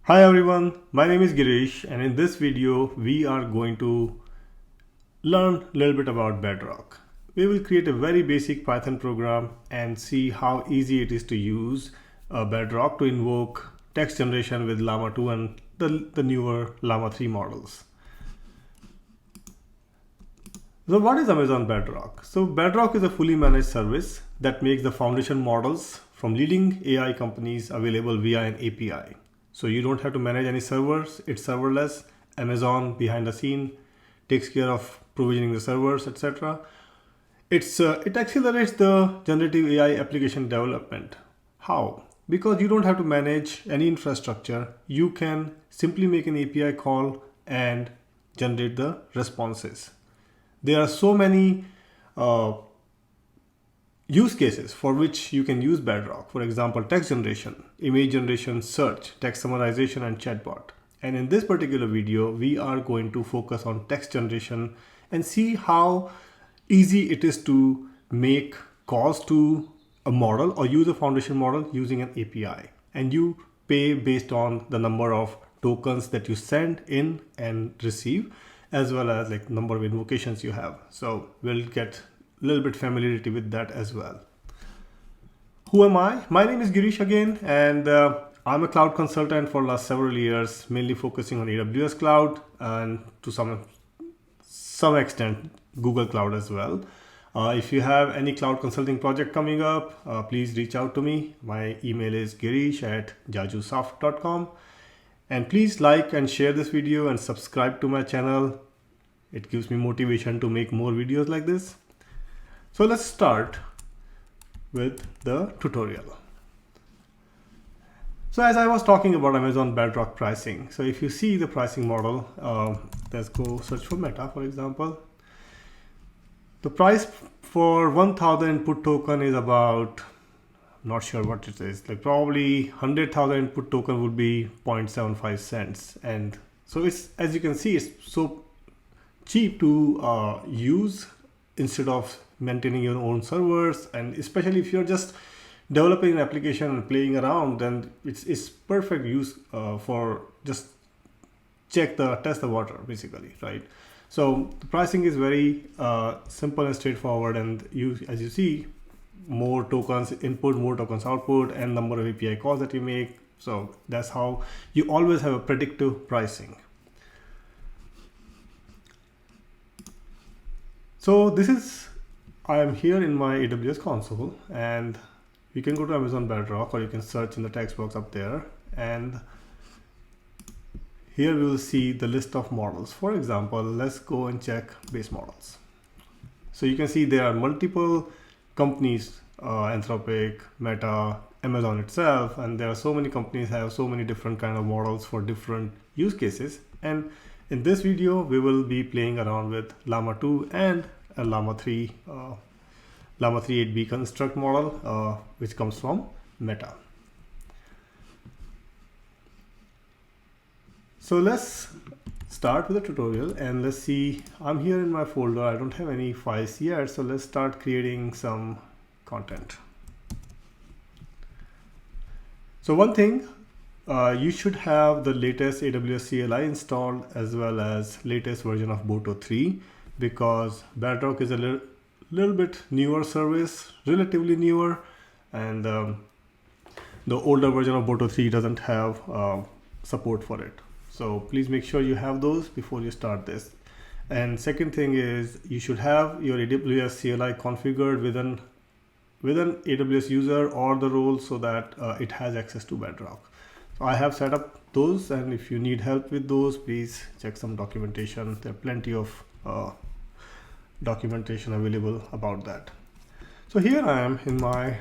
Hi everyone, my name is Girish, and in this video we are going to learn a little bit about Bedrock. We will create a very basic Python program and see how easy it is to use Bedrock to invoke text generation with Llama 2 and the newer Llama 3 models. So what is Amazon Bedrock? So Bedrock is a fully managed service that makes the foundation models from leading AI companies available via an API. So you don't have to manage any servers, it's serverless. Amazon behind the scene takes care of provisioning the servers, etc. It accelerates the generative AI application development. How? Because you don't have to manage any infrastructure. You can simply make an API call and generate the responses. There are so many use cases for which you can use Bedrock. For example, text generation, image generation, search, text summarization, and chatbot. And in this particular video, we are going to focus on text generation and see how easy it is to make calls to a model or use a foundation model using an API. And you pay based on the number of tokens that you send in and receive, as well as like number of invocations you have. So we'll get a little bit familiarity with that as well. Who am I? My name is Girish again, and I'm a cloud consultant for last several years, mainly focusing on AWS cloud and to some extent Google Cloud as well. If you have any cloud consulting project coming up, please reach out to me. My email is girish@jajusoft.com. And please like and share this video and subscribe to my channel. It gives me motivation to make more videos like this. So let's start with the tutorial. So as I was talking about Amazon Bedrock pricing, so if you see the pricing model, let's go search for Meta, for example. The price for 1000 input token is about, not sure what it is, like probably 100,000 input token would be 0.75 cents. And so it's, as you can see, it's so cheap to use instead of maintaining your own servers. And especially if you're just developing an application and playing around, then it's perfect use for just test the water basically, right? So the pricing is very simple and straightforward, and as you see, more tokens input, more tokens output, and number of API calls that you make. So that's how you always have a predictive pricing. So this is, I am here in my AWS console, and you can go to Amazon Bedrock, or you can search in the text box up there, and here we will see the list of models. For example, let's go and check base models. So you can see there are multiple companies, Anthropic, Meta, Amazon itself, and there are so many companies have so many different kind of models for different use cases. And in this video, we will be playing around with Llama 2 and a Llama 3 8B construct model, which comes from Meta. So let's start with the tutorial, and let's see, I'm here in my folder. I don't have any files yet, so let's start creating some content. So one thing, you should have the latest AWS CLI installed, as well as latest version of Boto 3, because Bedrock is a little bit newer service, relatively newer, and the older version of Boto 3 doesn't have support for it. So please make sure you have those before you start this. And second thing is, you should have your AWS CLI configured with an AWS user or the role, so that it has access to Bedrock. So I have set up those, and if you need help with those, please check some documentation. There are plenty of documentation available about that. So here I am in my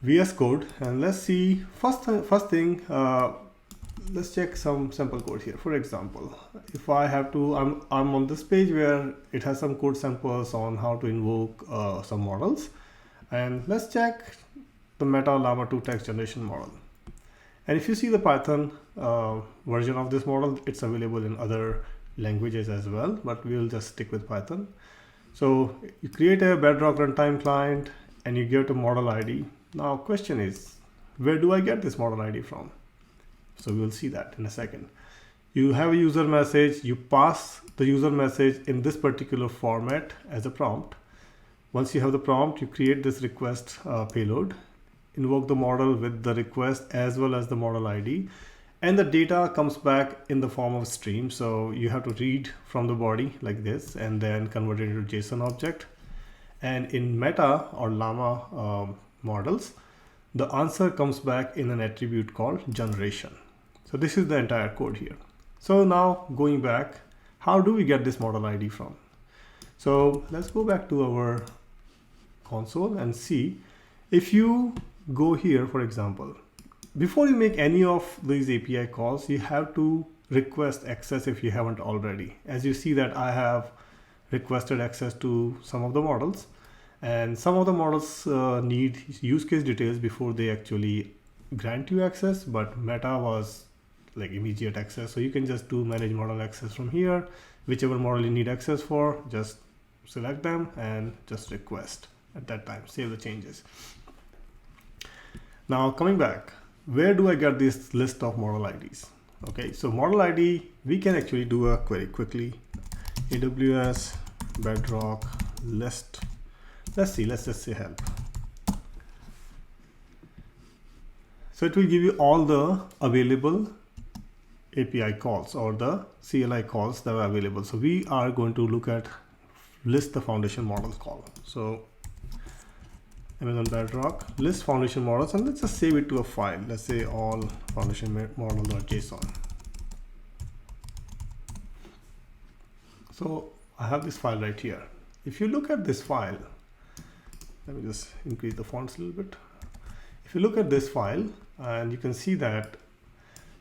VS Code, and let's see, first thing, let's check some sample code here. For example, if I have to, I'm on this page where it has some code samples on how to invoke some models, and let's check the Meta Llama 2 text generation model. And if you see the Python version of this model, it's available in other languages as well, but we will just stick with Python. So you create a Bedrock runtime client, and you give it a model ID. Now question is, where do I get this model ID from? So we'll see that in a second. You have a user message, you pass the user message in this particular format as a prompt. Once you have the prompt, you create this request payload, invoke the model with the request as well as the model ID, and the data comes back in the form of stream. So you have to read from the body like this and then convert it into JSON object. And in Meta or Llama models, the answer comes back in an attribute called generation. So this is the entire code here. So now going back, how do we get this model ID from? So let's go back to our console and see. If you go here, for example, before you make any of these API calls, you have to request access if you haven't already. As you see that I have requested access to some of the models, and some of the models need use case details before they actually grant you access, but Meta was like immediate access. So you can just do manage model access from here. Whichever model you need access for, just select them and just request at that time, save the changes. Now coming back, where do I get this list of model IDs? Okay, so model ID, we can actually do a query quickly. AWS Bedrock list. Let's see, let's just say help. So it will give you all the available API calls or the CLI calls that are available. So we are going to look at list the foundation models call. So Amazon Bedrock list foundation models, and let's just save it to a file. Let's say all foundation model.json. So I have this file right here. If you look at this file, let me just increase the fonts a little bit. If you look at this file, and you can see that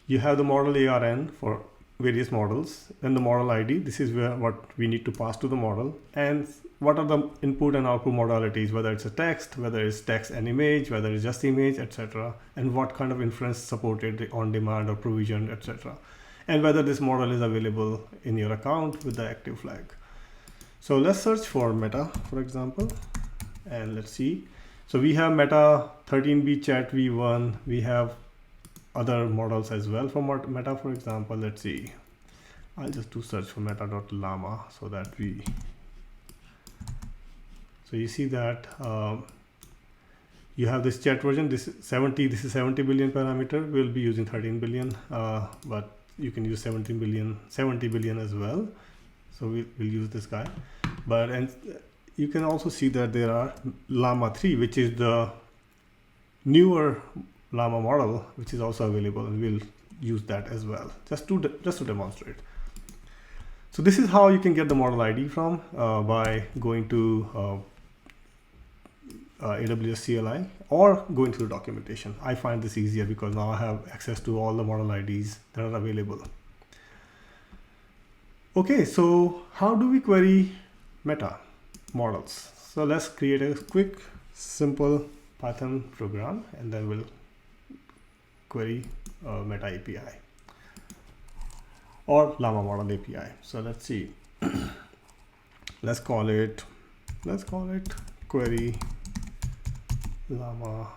you have the model ARN for various models, then the model ID. This is what we need to pass to the model, and what are the input and output modalities, whether it's a text, whether it's text and image, whether it's just image, etc., and what kind of inference supported on demand or provisioned, etc., and whether this model is available in your account with the active flag. So let's search for Meta, for example, and let's see. So we have Meta 13B chat v1. We have other models as well for Meta, for example. Let's see. I'll just do search for meta.llama so that we. So you see that you have this chat version. This is 70 billion parameter. We'll be using 13 billion, but you can use 70 billion as well. So we'll use this guy. But and you can also see that there are Llama3, which is the newer Llama model, which is also available, and we'll use that as well, just to demonstrate. So this is how you can get the model ID from by going to AWS CLI or going through documentation. I find this easier because now I have access to all the model IDs that are available. Okay, so how do we query Meta models? So let's create a quick, simple Python program, and then we'll query Meta API or Llama model API. So let's see. let's call it query llama.python.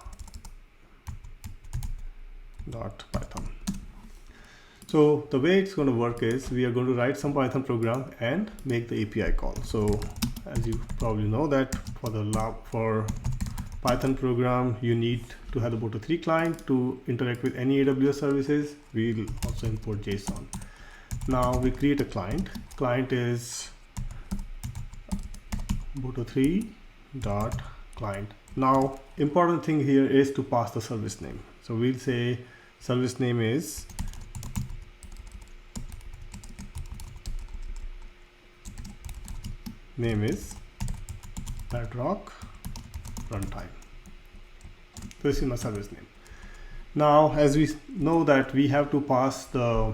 So the way it's going to work is we are going to write some Python program and make the API call. So as you probably know that for Python program, you need to have the Boto3 client to interact with any AWS services. We'll also import JSON. Now we create a client. Client is Boto3.client. Now important thing here is to pass the service name. So we'll say service name is Bedrock runtime. So this is my service name. Now, as we know that we have to pass the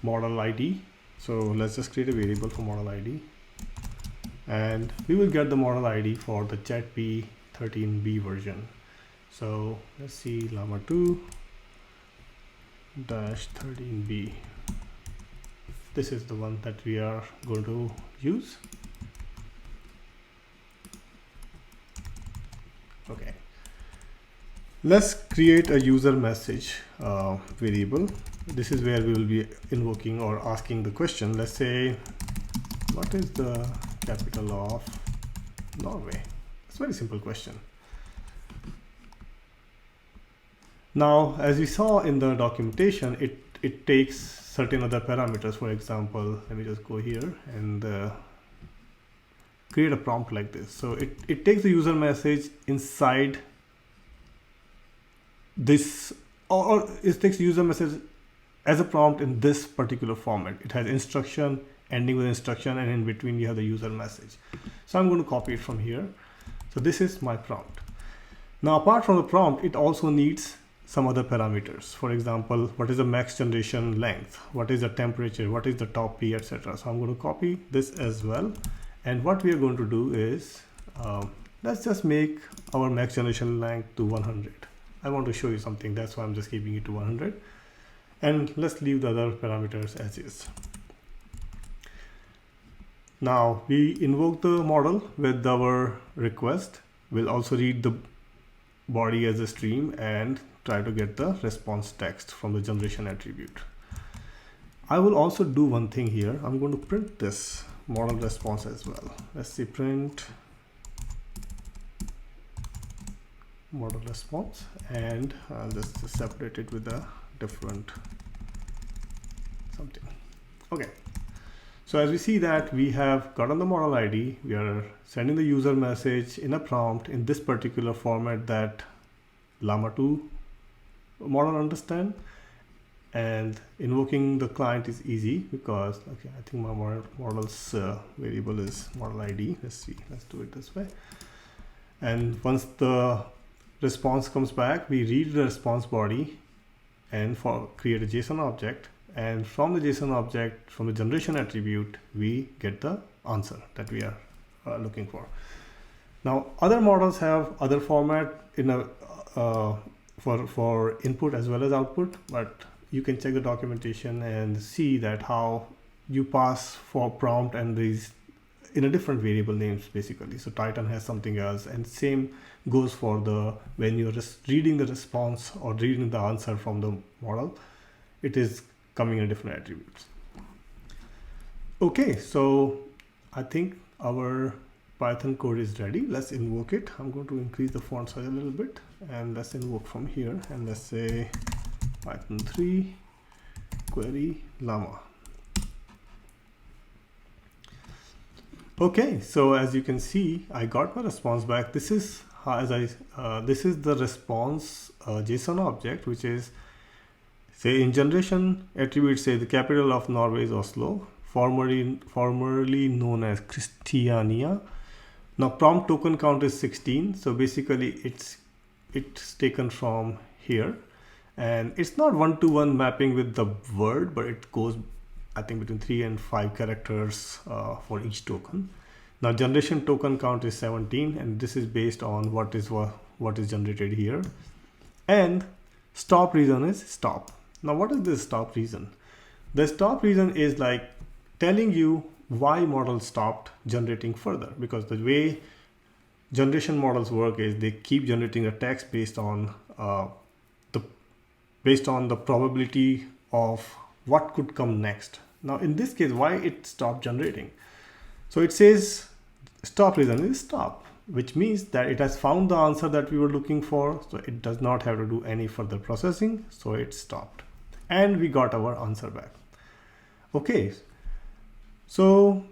model ID. So let's just create a variable for model ID, and we will get the model ID for the JetP 13B version. So let's see, Llama2 -13B. This is the one that we are going to use. Okay. Let's create a user message variable. This is where we will be invoking or asking the question. Let's say, what is the capital of Norway? It's a very simple question. Now, as we saw in the documentation, it takes certain other parameters. For example, let me just go here and create a prompt like this. So it takes the user message inside this, or it takes user message as a prompt in this particular format. It has instruction, ending with instruction, and in between you have the user message. So I'm going to copy it from here. So this is my prompt. Now, apart from the prompt, it also needs some other parameters. For example, what is the max generation length? What is the temperature? What is the top P, etc. So I'm going to copy this as well. And what we are going to do is, let's just make our max generation length to 100. I want to show you something. That's why I'm just keeping it to 100. And let's leave the other parameters as is. Now we invoke the model with our request. We'll also read the body as a stream and try to get the response text from the generation attribute. I will also do one thing here. I'm going to print this model response as well. Let's see, print model response, and I'll just separate it with a different something. Okay. So as we see that we have gotten the model ID, we are sending the user message in a prompt in this particular format that Llama2 model understand, and invoking the client is easy because, okay, I think my model's variable is model ID. Let's see, let's do it this way. And once the response comes back, we read the response body and create a JSON object. And from the JSON object, from the generation attribute, we get the answer that we are looking for. Now, other models have other format in a for input as well as output, but you can check the documentation and see that how you pass for prompt and these in a different variable names basically. So Titan has something else, and same goes for the when you're just reading the response or reading the answer from the model, it is coming in different attributes. Okay, so I think our Python code is ready. Let's invoke it. I'm going to increase the font size a little bit, and let's invoke from here, and let's say Python 3 query llama. Okay, so as you can see, I got my response back. This is this is the response JSON object, which is, say, in generation attribute, say the capital of Norway is Oslo, formerly known as Christiania. Now prompt token count is 16, so basically it's taken from here, and it's not one-to-one mapping with the word, but it goes, I think, between 3 and 5 characters for each token. Now generation token count is 17, and this is based on what is generated here. And stop reason is stop. Now what is this stop reason? The stop reason is like telling you why model stopped generating further, because the way generation models work is they keep generating a text based on the probability of what could come next. Now in this case, why it stopped generating? So it says stop reason is stop, which means that it has found the answer that we were looking for, so it does not have to do any further processing, so it stopped, and we got our answer back. Okay, so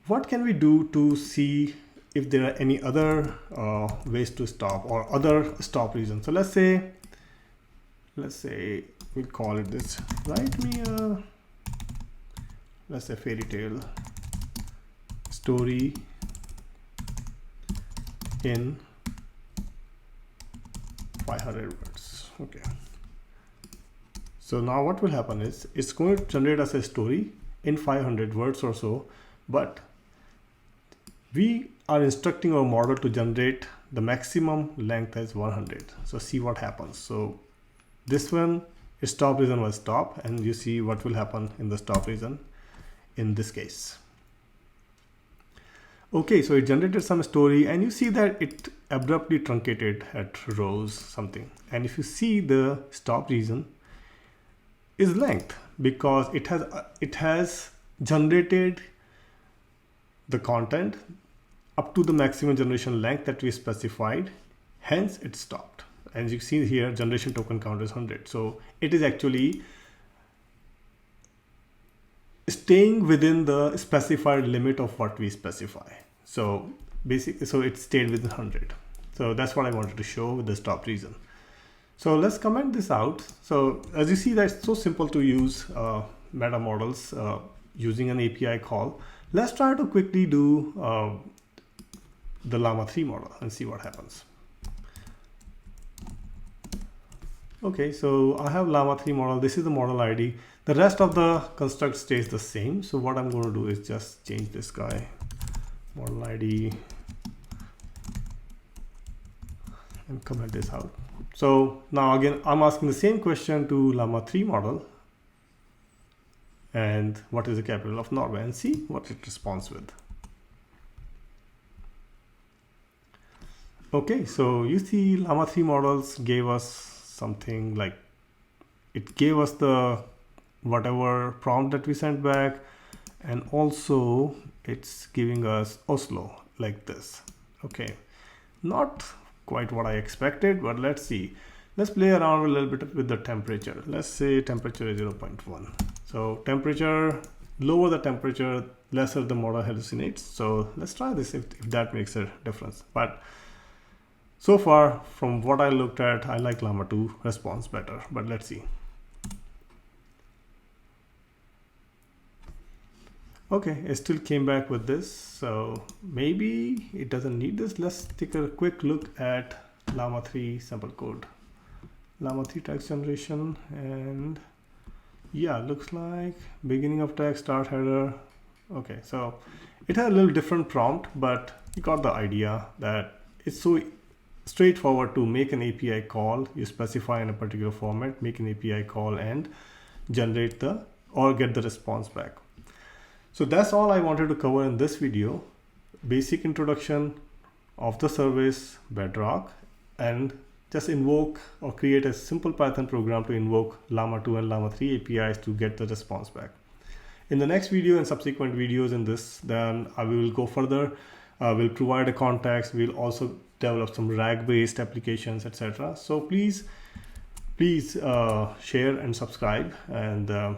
what can we do to see if there are any other ways to stop or other stop reasons? So let's say we'll call it this, write me a, let's say, fairy tale story in 500 words. Okay, so now what will happen is it's going to generate us a story in 500 words or so, but we are instructing our model to generate the maximum length as 100. So see what happens. So this one, stop reason was stop, and you see what will happen in the stop reason in this case. Okay, so it generated some story, and you see that it abruptly truncated at rows something. And if you see, the stop region is length, because it has generated the content up to the maximum generation length that we specified, hence it stopped. As you see here, generation token count is 100, so it is actually staying within the specified limit of what we specify. So basically, so it stayed within 100. So that's what I wanted to show with the stop region. So let's comment this out. So as you see, that's so simple to use meta models using an API call. Let's try to quickly do the Llama3 model and see what happens. Okay, so I have Llama3 model. This is the model ID. The rest of the construct stays the same. So what I'm going to do is just change this guy, model ID, and comment this out. So now again, I'm asking the same question to Llama3 model. And what is the capital of Norway, and see what it responds with. Okay, so you see Llama3 models gave us something like, it gave us the whatever prompt that we sent back, and also it's giving us Oslo like this. Okay, not quite what I expected, but let's see. Let's play around a little bit with the temperature. Let's say temperature is 0.1. So temperature, lower the temperature, lesser the model hallucinates. So let's try this if that makes a difference. But so far, from what I looked at, I like Llama2 response better, but let's see. Okay, it still came back with this, so maybe it doesn't need this. Let's take a quick look at Llama3 sample code. Llama3 text generation, and yeah, looks like beginning of text, start header. Okay, so it had a little different prompt, but you got the idea that it's so straightforward to make an API call. You specify in a particular format, make an API call, and generate the or get the response back. So that's all I wanted to cover in this video. Basic introduction of the service Bedrock, and just invoke or create a simple Python program to invoke Llama2 and Llama3 APIs to get the response back. In the next video and subsequent videos in this, then I will go further. We'll provide a context. We'll also develop some RAG-based applications, etc. So please share and subscribe, and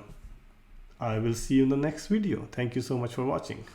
I will see you in the next video. Thank you so much for watching.